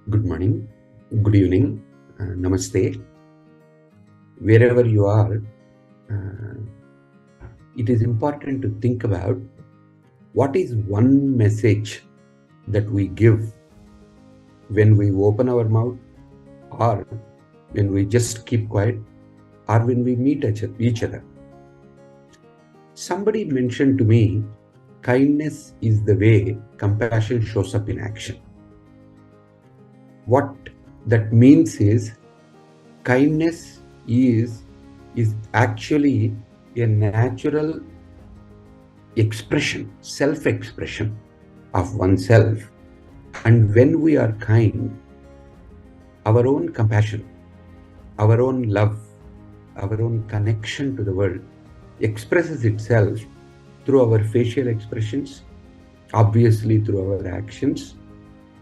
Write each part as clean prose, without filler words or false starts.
Good morning, good evening, namaste. Wherever you are, it is important to think about what is one message that we give when we open our mouth, or when we just keep quiet, or when we meet each other. Somebody mentioned to me, kindness is the way compassion shows up in action. What that means is, kindness is actually a natural expression, self-expression of oneself. And when we are kind, our own compassion, our own love, our own connection to the world expresses itself through our facial expressions, obviously through our actions,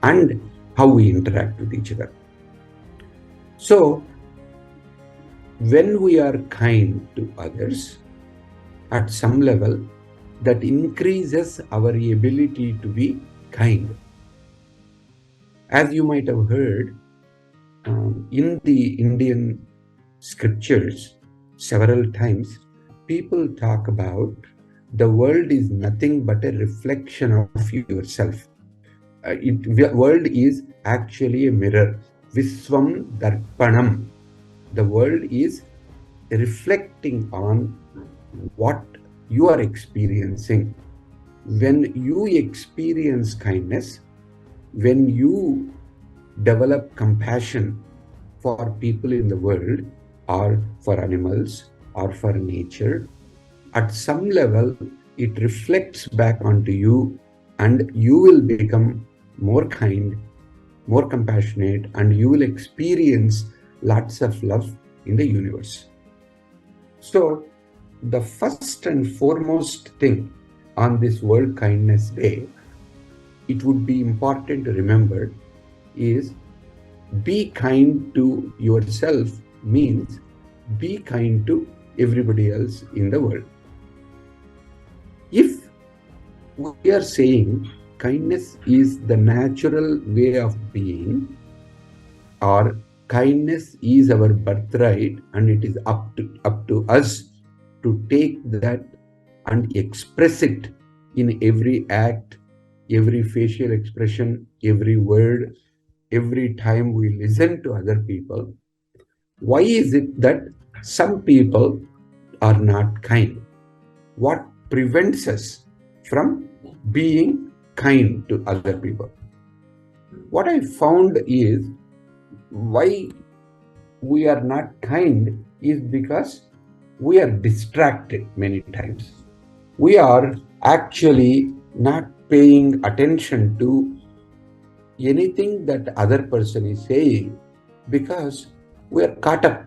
and how we interact with each other. So, when we are kind to others, at some level, that increases our ability to be kind. As you might have heard, in the Indian scriptures, several times, people talk about the world is nothing but a reflection of yourself. The world is actually a mirror. Viswam Darpanam. The world is reflecting on what you are experiencing. When you experience kindness, when you develop compassion for people in the world, or for animals, or for nature, at some level, it reflects back onto you, and you will become more kind, more compassionate, and you will experience lots of love in the universe. So, the first and foremost thing on this World Kindness Day, it would be important to remember is, be kind to yourself means be kind to everybody else in the world. If we are saying kindness is the natural way of being, or kindness is our birthright and it is up to us to take that and express it in every act, every facial expression, every word, every time we listen to other people, why is it that some people are not kind? What prevents us from being kind to other people? What I found is, why we are not kind is because we are distracted many times. We are actually not paying attention to anything that other person is saying, because we are caught up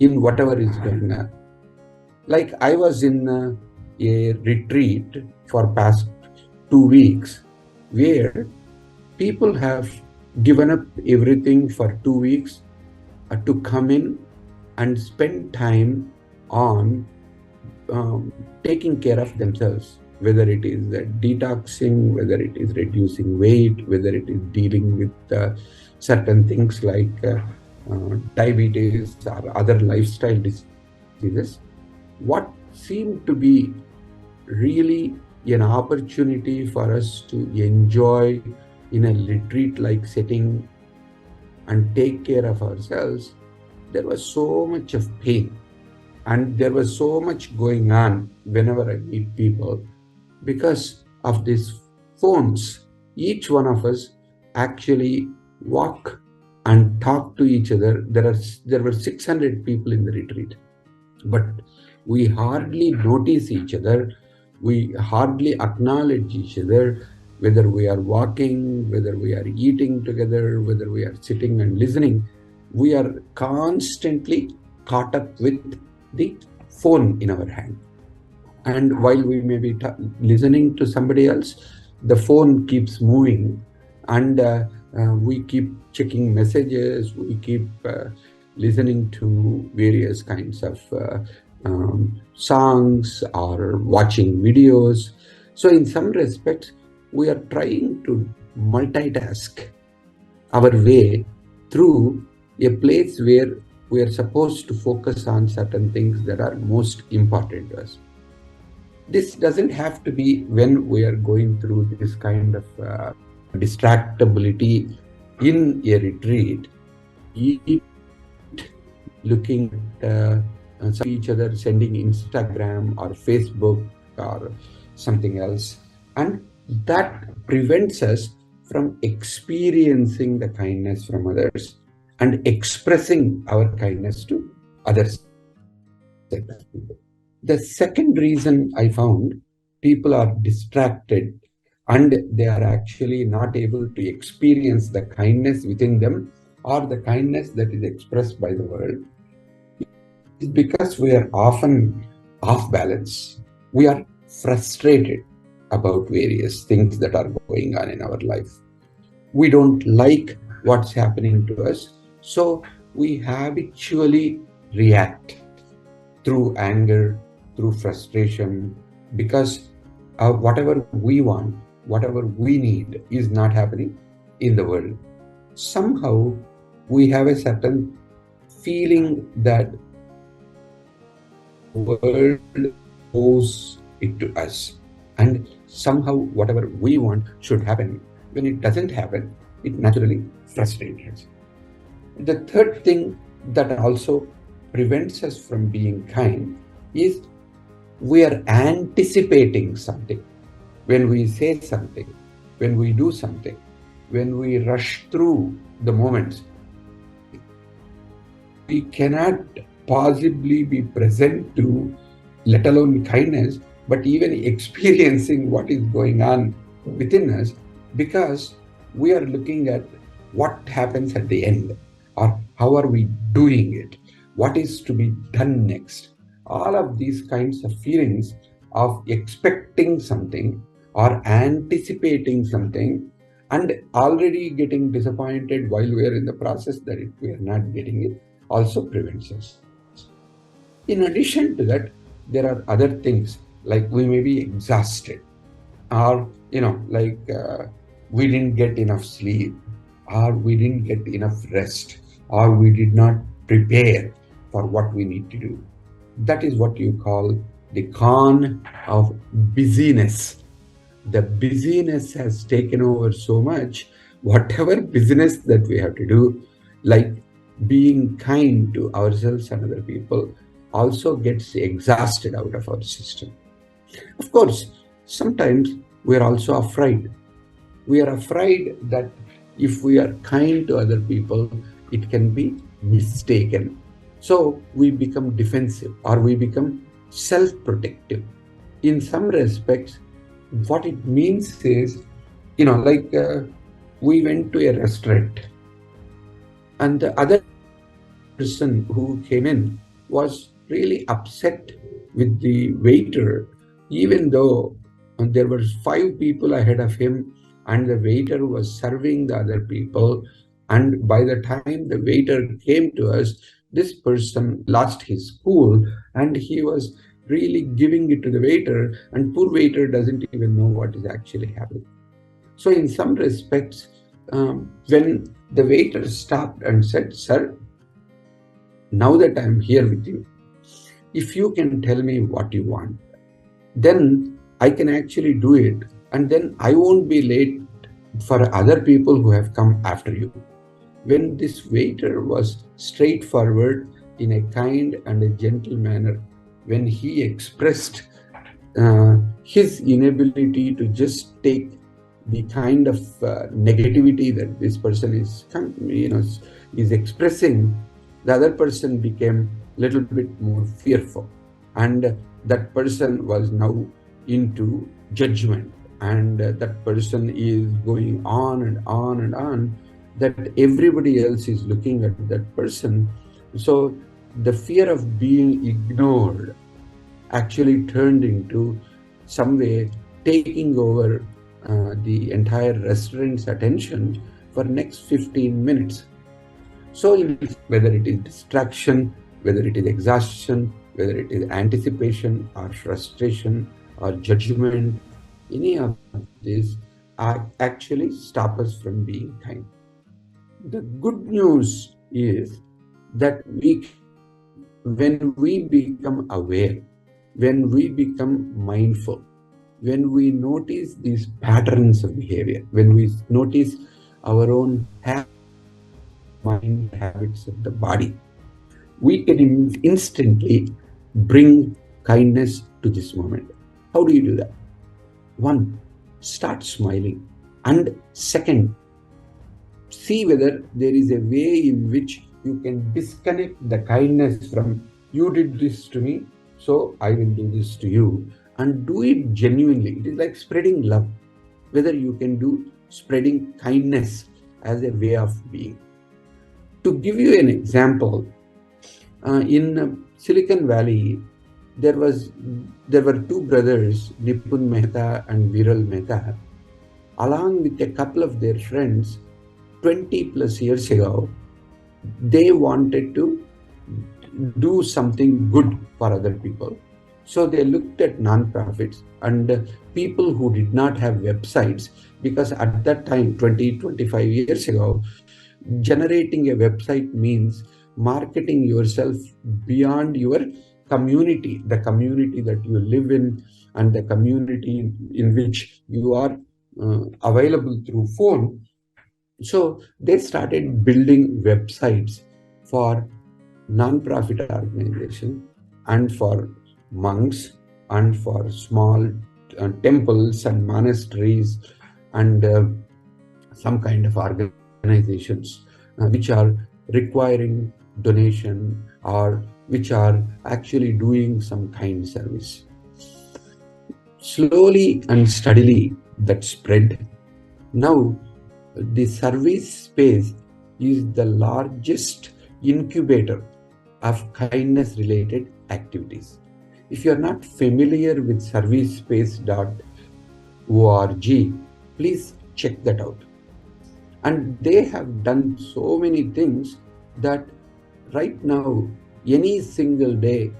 in whatever is going on. Like, I was in a retreat for past 2 weeks, where people have given up everything for 2 weeks to come in and spend time on taking care of themselves, whether it is detoxing, whether it is reducing weight, whether it is dealing with certain things like diabetes or other lifestyle diseases. What seemed to be really an opportunity for us to enjoy in a retreat-like setting and take care of ourselves, there was so much of pain, and there was so much going on whenever I meet people because of these phones. Each one of us actually walk and talk to each other. There were 600 people in the retreat, but we hardly notice each other. We hardly acknowledge each other, whether we are walking, whether we are eating together, whether we are sitting and listening. We are constantly caught up with the phone in our hand. And while we may be listening to somebody else, the phone keeps moving, and we keep checking messages, we keep listening to various kinds of songs or watching videos. So in some respects, we are trying to multitask our way through a place where we are supposed to focus on certain things that are most important to us. This doesn't have to be when we are going through this kind of distractibility in a retreat, looking at each other, sending Instagram or Facebook or something else. And that prevents us from experiencing the kindness from others and expressing our kindness to others. The second reason I found people are distracted and they are actually not able to experience the kindness within them or the kindness that is expressed by the world is because we are often off balance. We are frustrated about various things that are going on in our life. We don't like what's happening to us, so we habitually react through anger, through frustration, because whatever we want, whatever we need is not happening in the world. Somehow we have a certain feeling that the world owes it to us, and somehow whatever we want should happen. When it doesn't happen, it naturally frustrates us. The third thing that also prevents us from being kind is we are anticipating something. When we say something, when we do something, when we rush through the moments, we cannot possibly be present to, let alone kindness, but even experiencing what is going on within us, because we are looking at what happens at the end, or how are we doing it, what is to be done next. All of these kinds of feelings of expecting something or anticipating something and already getting disappointed while we are in the process that we are not getting it also prevents us. In addition to that, there are other things like we may be exhausted, or we didn't get enough sleep, or we didn't get enough rest, or we did not prepare for what we need to do. That is what you call the con of busyness. The busyness has taken over so much. Whatever business that we have to do, like being kind to ourselves and other people, also gets exhausted out of our system. Of course, sometimes we are also afraid. We are afraid that if we are kind to other people, it can be mistaken. So we become defensive, or we become self-protective. In some respects, what it means is, we went to a restaurant and the other person who came in was really upset with the waiter, even though there were 5 people ahead of him and the waiter was serving the other people. And by the time the waiter came to us, this person lost his cool and he was really giving it to the waiter, and poor waiter doesn't even know what is actually happening. So in some respects, when the waiter stopped and said, "Sir, now that I'm here with you, if you can tell me what you want, then I can actually do it, and then I won't be late for other people who have come after you." When this waiter was straightforward in a kind and a gentle manner, when he expressed his inability to just take the kind of negativity that this person is expressing, the other person became a little bit more fearful, and that person was now into judgment, and that person is going on and on and on, that everybody else is looking at that person. So the fear of being ignored actually turned into some way taking over the entire restaurant's attention for next 15 minutes. So whether it is distraction, whether it is exhaustion, whether it is anticipation or frustration or judgment, any of this actually stop us from being kind. The good news is that when we become aware, when we become mindful, when we notice these patterns of behavior, when we notice our own habits of the mind, habits of the body, we can instantly bring kindness to this moment. How do you do that? One, start smiling. And second, see whether there is a way in which you can disconnect the kindness from you did this to me, so I will do this to you, and do it genuinely. It is like spreading love. Whether you can do spreading kindness as a way of being. To give you an example, in Silicon Valley, there were two brothers, Nipun Mehta and Viral Mehta, along with a couple of their friends. 20 plus years ago, they wanted to do something good for other people. So they looked at non-profits and people who did not have websites, because at that time, 25 years ago, generating a website means marketing yourself beyond your community, the community that you live in and the community in which you are available through phone. So they started building websites for non-profit organization and for monks and for small temples and monasteries and some kind of organizations which are requiring donation or which are actually doing some kind service. Slowly and steadily that spread. Now the service space is the largest incubator of kindness related activities. If you are not familiar with servicespace.org, please check that out. And they have done so many things that right now, any single day,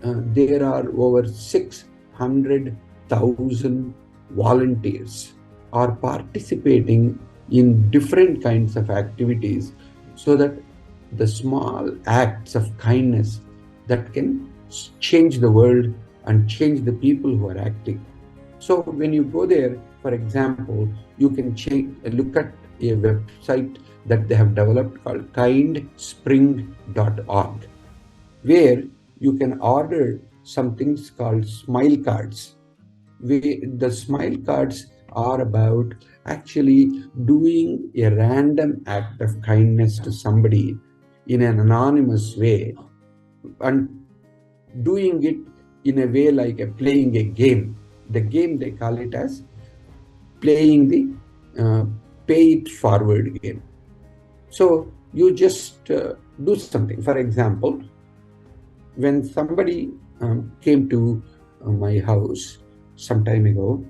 there are over 600,000 volunteers are participating in different kinds of activities, so that the small acts of kindness that can change the world and change the people who are acting. So when you go there, for example, you can look at a website that they have developed called kindspring.org, where you can order some things called smile cards. The smile cards are about actually doing a random act of kindness to somebody in an anonymous way, and doing it in a way like playing a game. The game, they call it as playing the pay it forward game. So you just do something. For example, when somebody came to my house some time ago,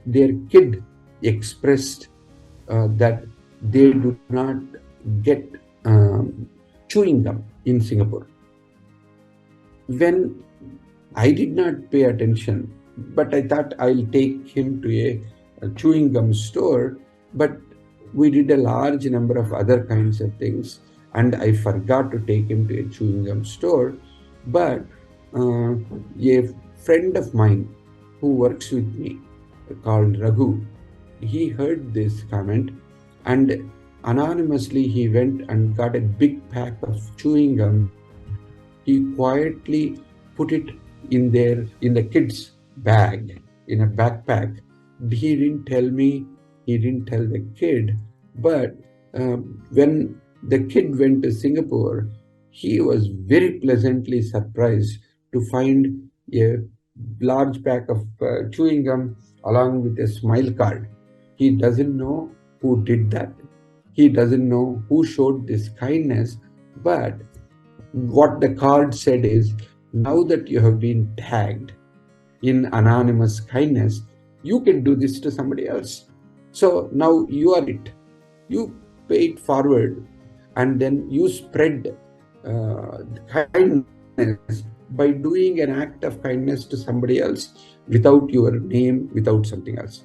their kid expressed that they do not get chewing gum in Singapore. When I did not pay attention, but I thought I'll take him to a chewing gum store, but we did a large number of other kinds of things, and I forgot to take him to a chewing gum store. But a friend of mine who works with me called Raghu, he heard this comment, and anonymously he went and got a big pack of chewing gum. He quietly put it in the kid's bag, in a backpack. He didn't tell me, he didn't tell the kid, but when the kid went to Singapore, he was very pleasantly surprised to find a large pack of chewing gum along with a smile card. He doesn't know who did that. He doesn't know who showed this kindness, but what the card said is, now that you have been tagged in anonymous kindness, you can do this to somebody else. So now you are it. You pay it forward, and then you spread kindness by doing an act of kindness to somebody else without your name, without something else.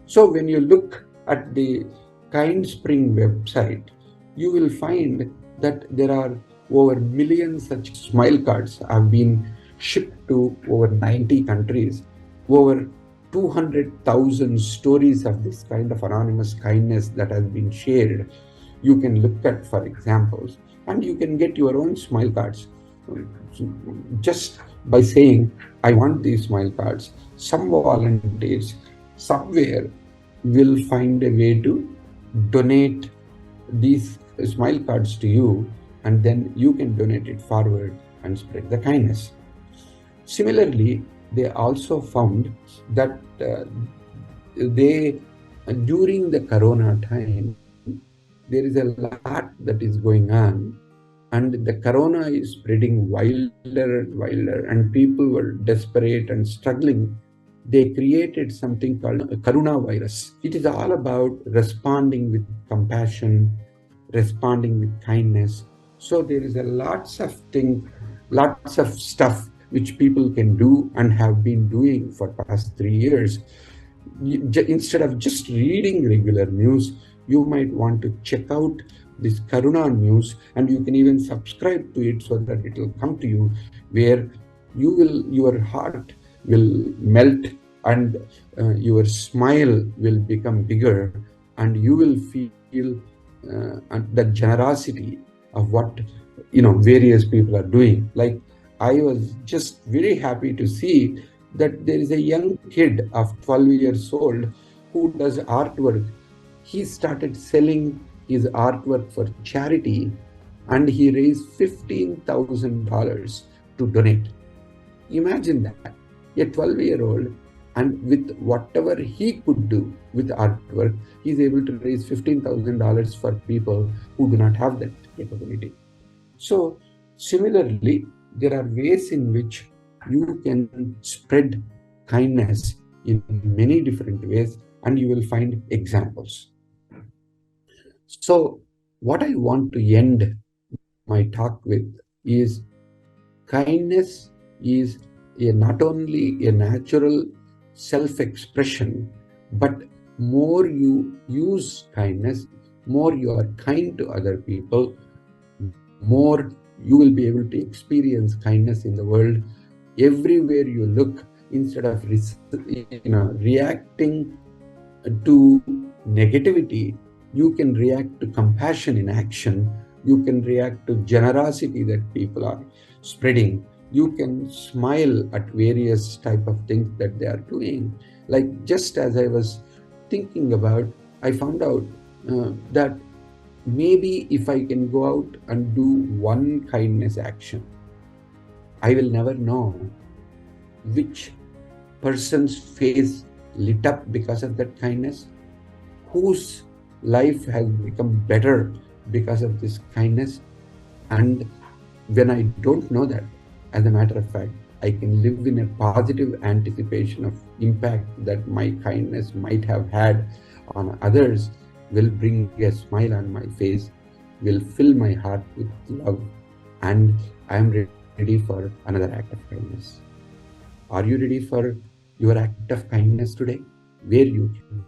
So when you look at the Kind Spring website, you will find that there are over millions such smile cards have been shipped to over 90 countries. Over 200,000 stories of this kind of anonymous kindness that has been shared. You can look at for examples, and you can get your own smile cards just by saying, I want these smile cards. Some volunteers somewhere will find a way to donate these smile cards to you, and then you can donate it forward and spread the kindness. Similarly, they also found that during the corona time, there is a lot that is going on, and the corona is spreading wilder and wilder, and people were desperate and struggling. They created something called a Karuna virus. It is all about responding with compassion, responding with kindness. So there is a lots of stuff which people can do and have been doing for past 3 years. Instead of just reading regular news, you might want to check out this Karuna news, and you can even subscribe to it so that it will come to you, where your heart will melt, and your smile will become bigger, and you will feel the generosity of what various people are doing. Like, I was just very happy to see that there is a young kid of 12 years old who does artwork. He started selling his artwork for charity, and he raised $15,000 to donate. Imagine that, a 12-year-old, and with whatever he could do with artwork, he's able to raise $15,000 for people who do not have that capability. So similarly, there are ways in which you can spread kindness in many different ways, and you will find examples. So what I want to end my talk with is, kindness is not only a natural self-expression, but more you use kindness, more you are kind to other people, more you will be able to experience kindness in the world. Everywhere you look, instead of reacting to negativity, you can react to compassion in action. You can react to generosity that people are spreading. You can smile at various type of things that they are doing. Like, just as I was thinking about, I found out that maybe if I can go out and do one kindness action, I will never know which person's face lit up because of that kindness, whose life has become better because of this kindness. And when I don't know that, as a matter of fact, I can live in a positive anticipation of impact that my kindness might have had on others, will bring a smile on my face, will fill my heart with love, and I am ready for another act of kindness. Are you ready for your act of kindness today, where you can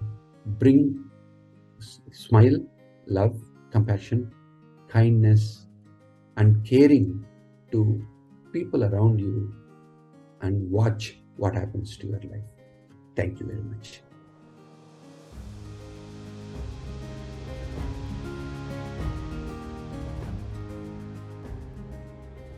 bring smile, love, compassion, kindness, and caring to people around you, and watch what happens to your life? Thank you very much.